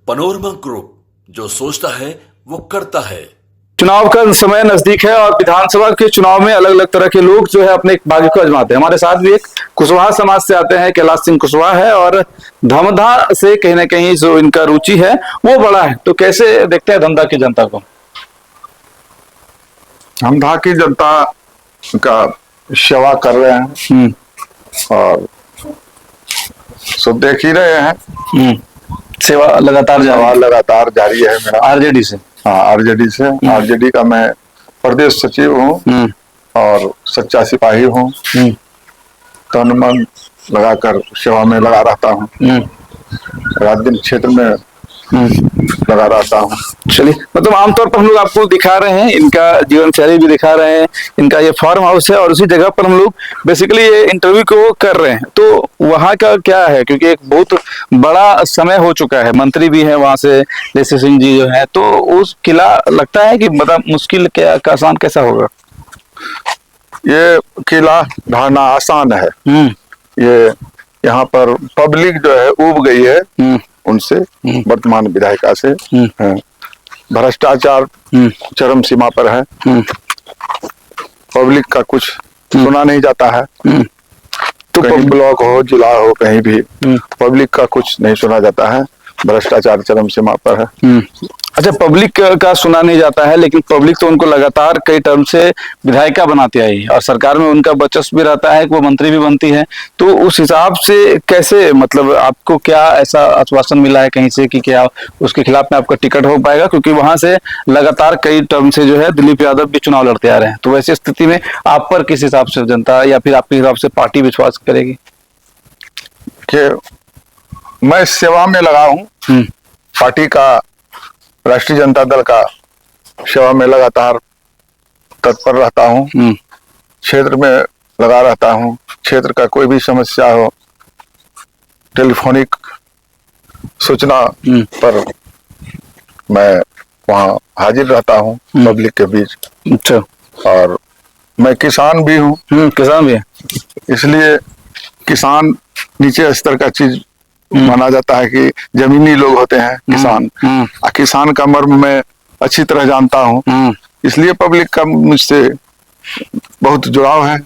Panorama group, जो सोचता है वो करता है। चुनाव का समय नजदीक है और विधानसभा के चुनाव में अलग अलग तरह के लोग जो है अपने भाग्य को आजमाते हैं। हमारे साथ भी एक कुशवाहा समाज से आते हैं, कैलाश सिंह कुशवाहा है, और धमधा से कहीं ना कहीं जो इनका रुचि है वो बड़ा है। तो कैसे देखते हैं धमधा की जनता को? धमधा की जनता का सेवा कर रहे हैं और सब देख ही रहे हैं। सेवा लगातार जारी है मेरा आरजेडी से। हाँ, आरजेडी से। आरजेडी का मैं प्रदेश सचिव हूँ और सच्चा सिपाही हूँ। तन मन लगाकर सेवा में लगा रहता हूँ, रात दिन क्षेत्र में लगा रहता हूँ। चलिए, मतलब आमतौर पर हम लोग आपको दिखा रहे हैं, इनका जीवन शैली भी दिखा रहे हैं। इनका ये फार्म हाउस है और उसी जगह पर हम लोग बेसिकली ये इंटरव्यू को कर रहे हैं। तो वहाँ का क्या है, क्योंकि एक बहुत बड़ा समय हो चुका है, मंत्री भी है वहाँ से लेसी सिंह जी जो है, तो उस किला लगता है कि मतलब मुश्किल क्या आसान कैसा होगा? ये किला ढाना आसान है। ये यहाँ पर पब्लिक जो है उब गई है उनसे, वर्तमान विधायिका से। भ्रष्टाचार चरम सीमा पर है। पब्लिक का कुछ सुना नहीं जाता है। तो कहीं ब्लॉक हो, जिला हो, कहीं भी पब्लिक का कुछ नहीं सुना जाता है। भ्रष्टाचार चरम सीमा पर है। अच्छा, पब्लिक का सुना नहीं जाता है, लेकिन पब्लिक तो उनको लगातार कई टर्म से विधायिका बनाती आई और सरकार में उनका वर्चस्व भी रहता है कि वो मंत्री भी बनती है। तो उस हिसाब से कैसे, मतलब आपको क्या ऐसा आश्वासन मिला है कहीं से कि क्या उसके खिलाफ में आपका टिकट हो पाएगा? क्योंकि वहां से लगातार कई टर्म से जो है दिलीप यादव भी चुनाव लड़ते आ रहे हैं। तो वैसी स्थिति में आप पर किस हिसाब से जनता या फिर आपके हिसाब से पार्टी विश्वास करेगी? कि मैं सेवा में लगा हूँ, पार्टी का, राष्ट्रीय जनता दल का सेवा में लगातार तत्पर रहता हूँ। क्षेत्र में लगा रहता हूँ। क्षेत्र का कोई भी समस्या हो, टेलीफोनिक सूचना पर मैं वहाँ हाजिर रहता हूँ पब्लिक के बीच। अच्छा। और मैं किसान भी हूँ। किसान भी है, इसलिए किसान नीचे स्तर का चीज माना जाता है कि जमीनी लोग होते हैं किसान। किसान का मर्म मैं अच्छी तरह जानता हूँ, इसलिए पब्लिक का मुझसे बहुत जुड़ाव है।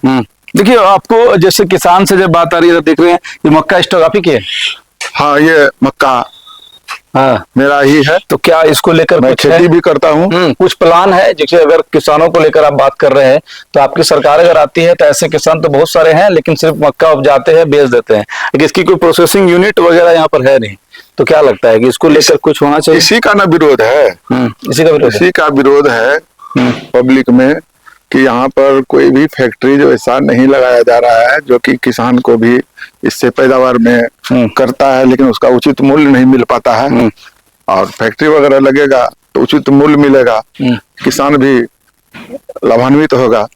देखिए, आपको जैसे किसान से जब बात आ रही है तो देख रहे हैं ये मक्का स्टॉक आप ही के? हाँ, ये मक्का मेरा ही है। तो क्या इसको लेकर मैं खेती भी करता हूँ। कुछ प्लान है? जैसे अगर किसानों को लेकर आप बात कर रहे हैं तो आपकी सरकार अगर आती है तो ऐसे किसान तो बहुत सारे हैं, लेकिन सिर्फ मक्का उपजाते हैं, बेच देते हैं, लेकिन इसकी कोई प्रोसेसिंग यूनिट वगैरह यहाँ पर है नहीं। तो क्या लगता है कि इसको लेकर कुछ होना चाहिए? इसी का ना विरोध है। इसी का विरोध है पब्लिक में कि यहाँ पर कोई भी फैक्ट्री जो ऐसा नहीं लगाया जा रहा है जो कि किसान को भी इससे पैदावार में करता है, लेकिन उसका उचित मूल्य नहीं मिल पाता है। और फैक्ट्री वगैरह लगेगा तो उचित मूल्य मिलेगा, किसान भी लाभान्वित होगा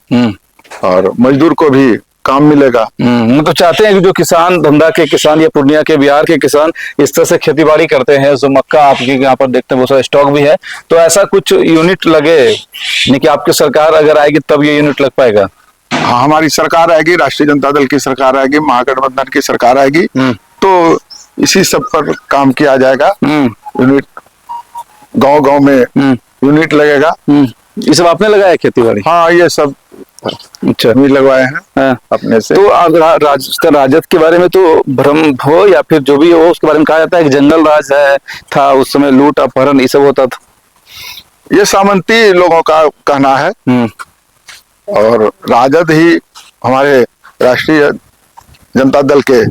और मजदूर को भी काम मिलेगा। तो चाहते हैं कि जो किसान, धंधा के किसान या पूर्णिया के, बिहार के किसान इस तरह से खेती बाड़ी करते हैं, जो मक्का आपके यहाँ पर देखते हैं बहुत सारा स्टॉक भी है, तो ऐसा कुछ यूनिट लगे, नहीं कि आपकी सरकार अगर आएगी तब ये यूनिट लग पाएगा? हाँ, हमारी सरकार आएगी, राष्ट्रीय जनता दल की सरकार आएगी, महागठबंधन की सरकार आएगी, तो इसी सब पर काम किया जाएगा। यूनिट गांव-गांव में यूनिट लगेगा। ये सब आपने लगाया है खेती बाड़ी? हाँ, ये सब अच्छा भी लगवाए हैं अपने से। तो राजद के बारे में तो भ्रम हो या फिर जो भी हो, उसके बारे में कहा जाता है कि जंगल राज है था, उस समय लूट अपहरण ये सब होता था। ये सामंती लोगों का कहना है और राजद ही हमारे राष्ट्रीय जनता दल के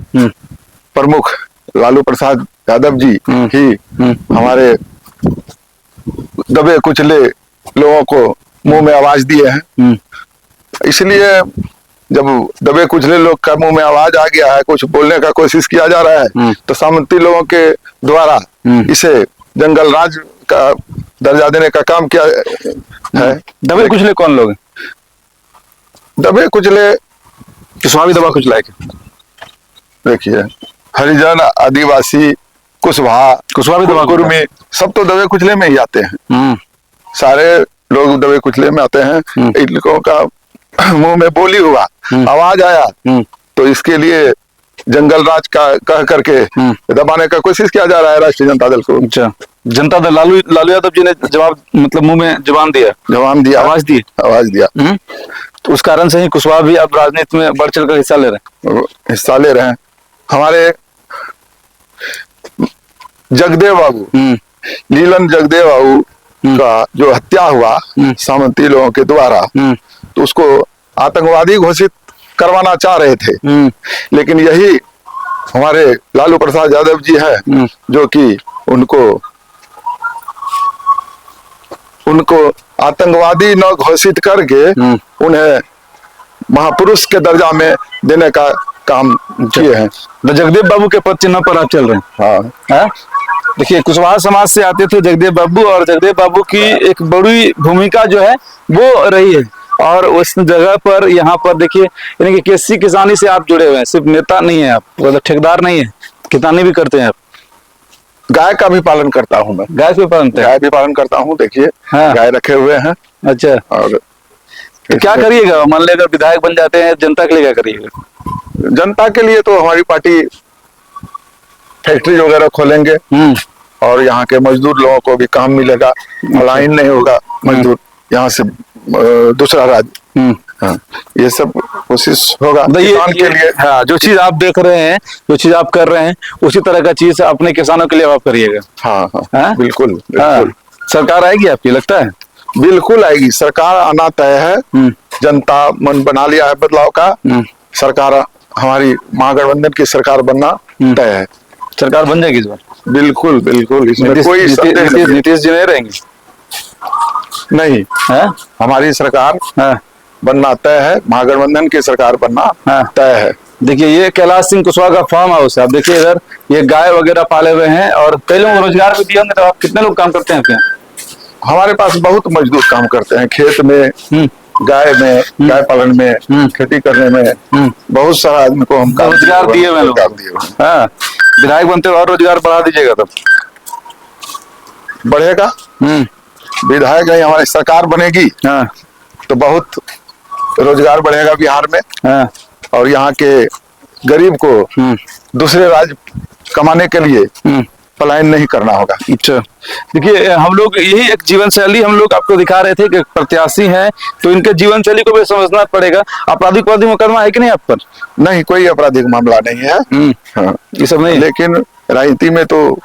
प्रमुख लालू प्रसाद यादव जी ही हमारे दबे कुचले लोगों को मुंह में आवाज दिए हैं। इसलिए जब दबे कुचले लोग का मुंह में आवाज आ गया है, कुछ बोलने का कोशिश किया जा रहा है, तो सामंती लोगों के द्वारा इसे जंगल राज का दर्जा देने का काम किया है। दबे कुचले कौन लोग हैं? दबे कुचले किसवा भी दबा कुचला है? देखिए, हरिजन, आदिवासी, कुशवाहा भी दबा कुर्मी, सब तो दबे कुचले में ही आते हैं। सारे लोग दबे कुचले में आते हैं। इन लोगों का मुंह में बोली हुआ, आवाज आया, तो इसके लिए जंगल राज का कह करके दबाने का कोशिश किया जा रहा है राष्ट्रीय जनता दल को। अच्छा, जनता दल लालू लालू यादव जी ने जवाब मतलब मुंह में जबान दिया, जवाब दिया, आवाज दी, आवाज दिया। तो उस कारण से ही कुशवाहा भी अब राजनीति में बढ़ चढ़ कर हिस्सा ले रहे हैं। हिस्सा ले रहे हैं। हमारे जगदेव बाबू, लीलन जगदेव बाबू का जो हत्या हुआ सामंती लोगों के द्वारा, तो उसको आतंकवादी घोषित करवाना चाह रहे थे, लेकिन यही हमारे लालू प्रसाद यादव जी है जो कि उनको आतंकवादी न घोषित करके उन्हें महापुरुष के दर्जा में देने का काम किए हैं। तो जगदेव बाबू के पद चिन्ह पर आप चल रहे हैं। हाँ, देखिए कुशवाहा समाज से आते थे जगदेव बाबू, और जगदेव बाबू की एक बड़ी भूमिका जो है वो रही है, और उस जगह पर यहाँ पर देखिए यानी कि कृषि किसानी से आप जुड़े हुए हैं, सिर्फ नेता नहीं है आप, मतलब ठेकेदार नहीं है, किसानी भी करते हैं आप। गाय का भी पालन करता हूँ मैं, गाय भी पालन करता हूँ। देखिए हाँ। गाय रखे हुए हैं। अच्छा, और तो क्या करिएगा, मान लीजिए अगर विधायक बन जाते हैं, जनता के लिए क्या करिएगा? जनता के लिए तो हमारी पार्टी फैक्ट्री वगैरह खोलेंगे और यहाँ के मजदूर लोगों को भी काम मिलेगा, लाइन नहीं होगा मजदूर यहाँ से दूसरा राज्य। हाँ, ये सब कोशिश होगा किसान के लिए। हाँ, जो चीज आप देख रहे हैं, जो चीज आप कर रहे हैं, उसी तरह का चीज अपने किसानों के लिए आप करिएगा। हाँ हाँ, हाँ? बिल्कुल बिल्कुल। हाँ, सरकार आएगी आपकी, लगता है? बिल्कुल आएगी, सरकार आना तय है। जनता मन बना लिया है बदलाव का। सरकार हमारी महागठबंधन की सरकार बनना तय है। सरकार बन जाएगी इस बार? बिल्कुल बिल्कुल, इसमें कोई संदेह नहीं। नीतीश जी नहीं रहेंगे? नहीं है, हमारी सरकार बनना तय है, महागठबंधन की सरकार बनना तय है। देखिए ये कैलाश सिंह कुशवाहा का फार्म हाउस है, आप देखिए इधर ये गाय वगैरह पाले हुए हैं, और कई लोगों को रोजगार भी दिया होंगे। तो आप कितने लोग काम करते हैं आपके यहाँ? हमारे पास बहुत मजदूर काम करते हैं, खेत में, गाय में, गाय पालन में, खेती करने में, बहुत सारा आदमी को हम रोजगार दिए हुए लोग। हाँ, विधायक बनते और रोजगार बढ़ा दीजिएगा तब बढ़ेगा। विधायक है, हमारी सरकार बनेगी तो बहुत रोजगार बढ़ेगा बिहार में। और यहाँ के गरीब को दूसरे राज्य कमाने के लिए पलायन नहीं करना होगा। अच्छा, देखिए हम लोग यही एक जीवन शैली हम लोग आपको दिखा रहे थे कि प्रत्याशी हैं तो इनके जीवन शैली को भी समझना पड़ेगा। आपराधिक मुकदमा है कि नहीं आप पर? नहीं, कोई आपराधिक मामला नहीं है। हाँ, ये सब नहीं, लेकिन राजनीति में तो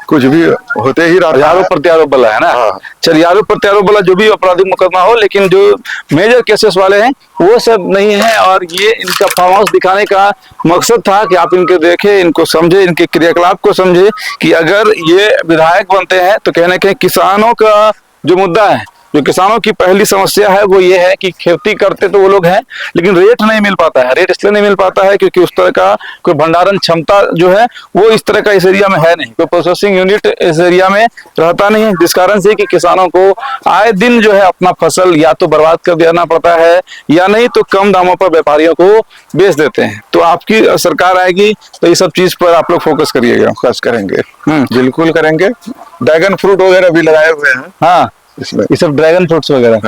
कुछ भी होते ही रहा। आरोप प्रत्यारोप वाला है ना। हाँ। चलिए, आरोप प्रत्यारोप वाला जो भी आपराधिक मुकदमा हो, लेकिन जो मेजर केसेस वाले हैं वो सब नहीं है। और ये इनका फार्म हाउस दिखाने का मकसद था कि आप इनके देखें, इनको समझे, इनके क्रियाकलाप को समझे कि अगर ये विधायक बनते हैं तो कहीं ना कहीं किसानों का जो मुद्दा है, जो किसानों की पहली समस्या है वो ये है कि खेती करते तो वो लोग हैं, लेकिन रेट नहीं मिल पाता है। रेट इसलिए नहीं मिल पाता है क्योंकि उस तरह का कोई भंडारण क्षमता जो है वो इस तरह का इस एरिया में है नहीं, कोई प्रोसेसिंग यूनिट इस एरिया में रहता नहीं है, जिस कारण से कि किसानों को आए दिन जो है अपना फसल या तो बर्बाद कर देना पड़ता है या नहीं तो कम दामों पर व्यापारियों को बेच देते हैं। तो आपकी सरकार आएगी तो ये सब चीज पर आप लोग फोकस करिएगा। फोकस करेंगे, बिल्कुल करेंगे। ड्रैगन फ्रूट वगैरह भी लगाए हुए हैं। हाँ, इसमें ये सब ड्रैगन फ्रूट्स वगैरह।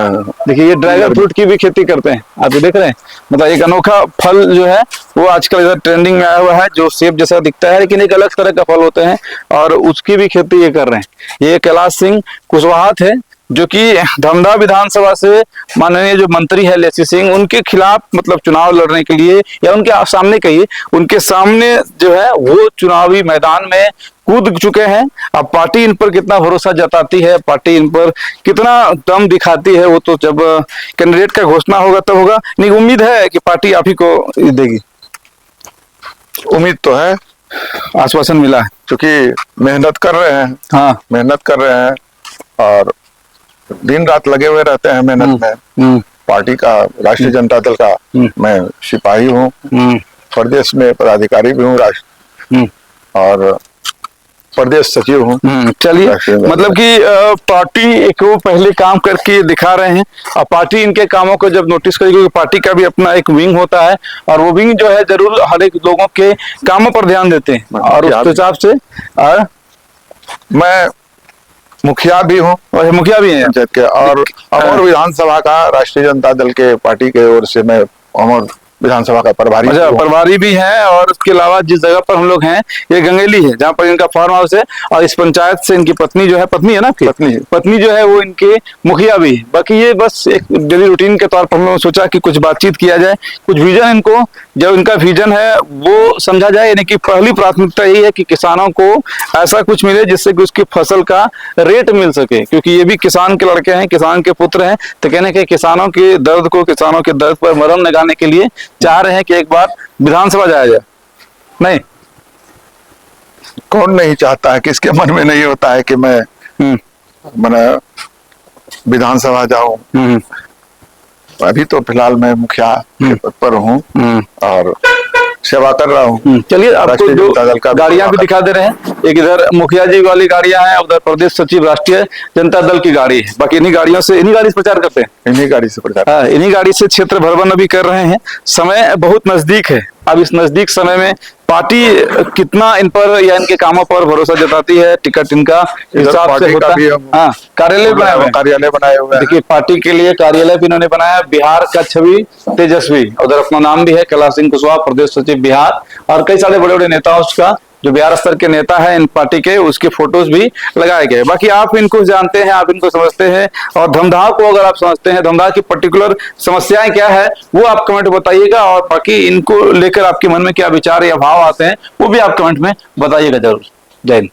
देखिए ये ड्रैगन फ्रूट की भी खेती करते हैं, आप ये देख रहे हैं। मतलब एक अनोखा फल जो है वो आजकल इधर ट्रेंडिंग में आया हुआ है, जो सेब जैसा दिखता है लेकिन एक अलग तरह का फल होते हैं, और उसकी भी खेती ये कर रहे हैं। ये कैलाश सिंह कुशवाहा थे जो कि धमधा विधानसभा से माननीय जो मंत्री है लेसी सिंह, उनके खिलाफ मतलब चुनाव लड़ने के लिए, या उनके सामने कहिए, उनके सामने जो है वो चुनावी मैदान में कूद चुके हैं। अब पार्टी इन पर कितना भरोसा जताती है, पार्टी इन पर कितना दम दिखाती है, वो तो जब कैंडिडेट का घोषणा होगा तब होगा। नहीं, उम्मीद है कि पार्टी आप ही को देगी। उम्मीद तो है, आश्वासन मिला है क्योंकि मेहनत कर रहे हैं। हाँ, मेहनत कर रहे हैं और दिन रात लगे हुए रहते हैं मेहनत में। पार्टी का, राष्ट्रीय जनता दल का मैं सिपाही हूँ, प्रदेश में पदाधिकारी भी हूँ, और प्रदेश सचिव हूँ। चलिए, मतलब कि पार्टी एक वो पहले काम करके दिखा रहे हैं, और पार्टी इनके कामों को जब नोटिस करेगी, क्योंकि पार्टी का भी अपना एक विंग होता है, और वो विंग जो है जरूर हर एक लोगों के कामों पर ध्यान देते हैं। और उस हिसाब से मैं मुखिया भी हूँ, और मुखिया भी हैं पंचायत के, और अमर विधानसभा का राष्ट्रीय जनता दल के पार्टी के ओर से मैं अमर विधानसभा का प्रभारी। अच्छा, प्रभारी भी हैं, और उसके अलावा जिस जगह पर हम लोग हैं ये गंगेली है, जहाँ पर इनका फार्म हाउस है, और इस पंचायत से इनकी पत्नी जो है, पत्नी है ना आपकी? पत्नी जो है वो इनके मुखिया भी है। बाकी ये बस एक डेली रूटीन के तौर पर हम लोगों ने सोचा कि कुछ बातचीत किया जाए, कुछ विजन इनको, जो इनका विजन है वो समझा जाए। यानी कि पहली प्राथमिकता यही है कि किसानों को ऐसा कुछ मिले जिससे कि उसकी फसल का रेट मिल सके, क्योंकि ये भी किसान के लड़के हैं, किसान के पुत्र हैं। तो कहने के किसानों के दर्द को, किसानों के दर्द पर मरहम लगाने के लिए चाह रहे हैं कि एक बार विधानसभा जाया जाए। नहीं, कौन नहीं चाहता है, किसके मन में नहीं होता है कि मैं विधानसभा जाऊं। अभी तो फिलहाल मैं मुखिया के पद पर हूँ और सेवा कर रहा हूँ। चलिए, आपको दो गाड़ियां भी दिखा दे रहे हैं। एक इधर मुखिया जी वाली गाड़ियां हैं, उधर प्रदेश सचिव राष्ट्रीय जनता दल की गाड़ी है। बाकी इन्हीं गाड़ियों से, इन्हीं गाड़ी से प्रचार करते हैं, इन्हीं गाड़ी से प्रचार। हाँ, इन्हीं गाड़ी से क्षेत्र भ्रमण अभी कर रहे हैं। समय बहुत नजदीक है। अब इस नजदीक समय में पार्टी कितना इन पर या इनके कामों पर भरोसा जताती है, टिकट इनका हिसाब से होता है। हाँ, कार्यालय बनाए हुए हैं। देखिए, पार्टी के लिए कार्यालय भी इन्होंने बनाया। बिहार का छवि तेजस्वी, उधर अपना नाम भी है कैलाश सिंह कुशवाहा, प्रदेश सचिव बिहार, और कई सारे बड़े बड़े नेताओं का, जो बिहार स्तर के नेता है इन पार्टी के, उसके फोटोज भी लगाए गए। बाकी आप इनको जानते हैं, आप इनको समझते हैं, और धमदाह को अगर आप समझते हैं, धमदाह की पर्टिकुलर समस्याएं क्या है वो आप कमेंट बताइएगा, और बाकी इनको लेकर आपके मन में क्या विचार या भाव आते हैं वो भी आप कमेंट में बताइएगा जरूर। जय हिंद।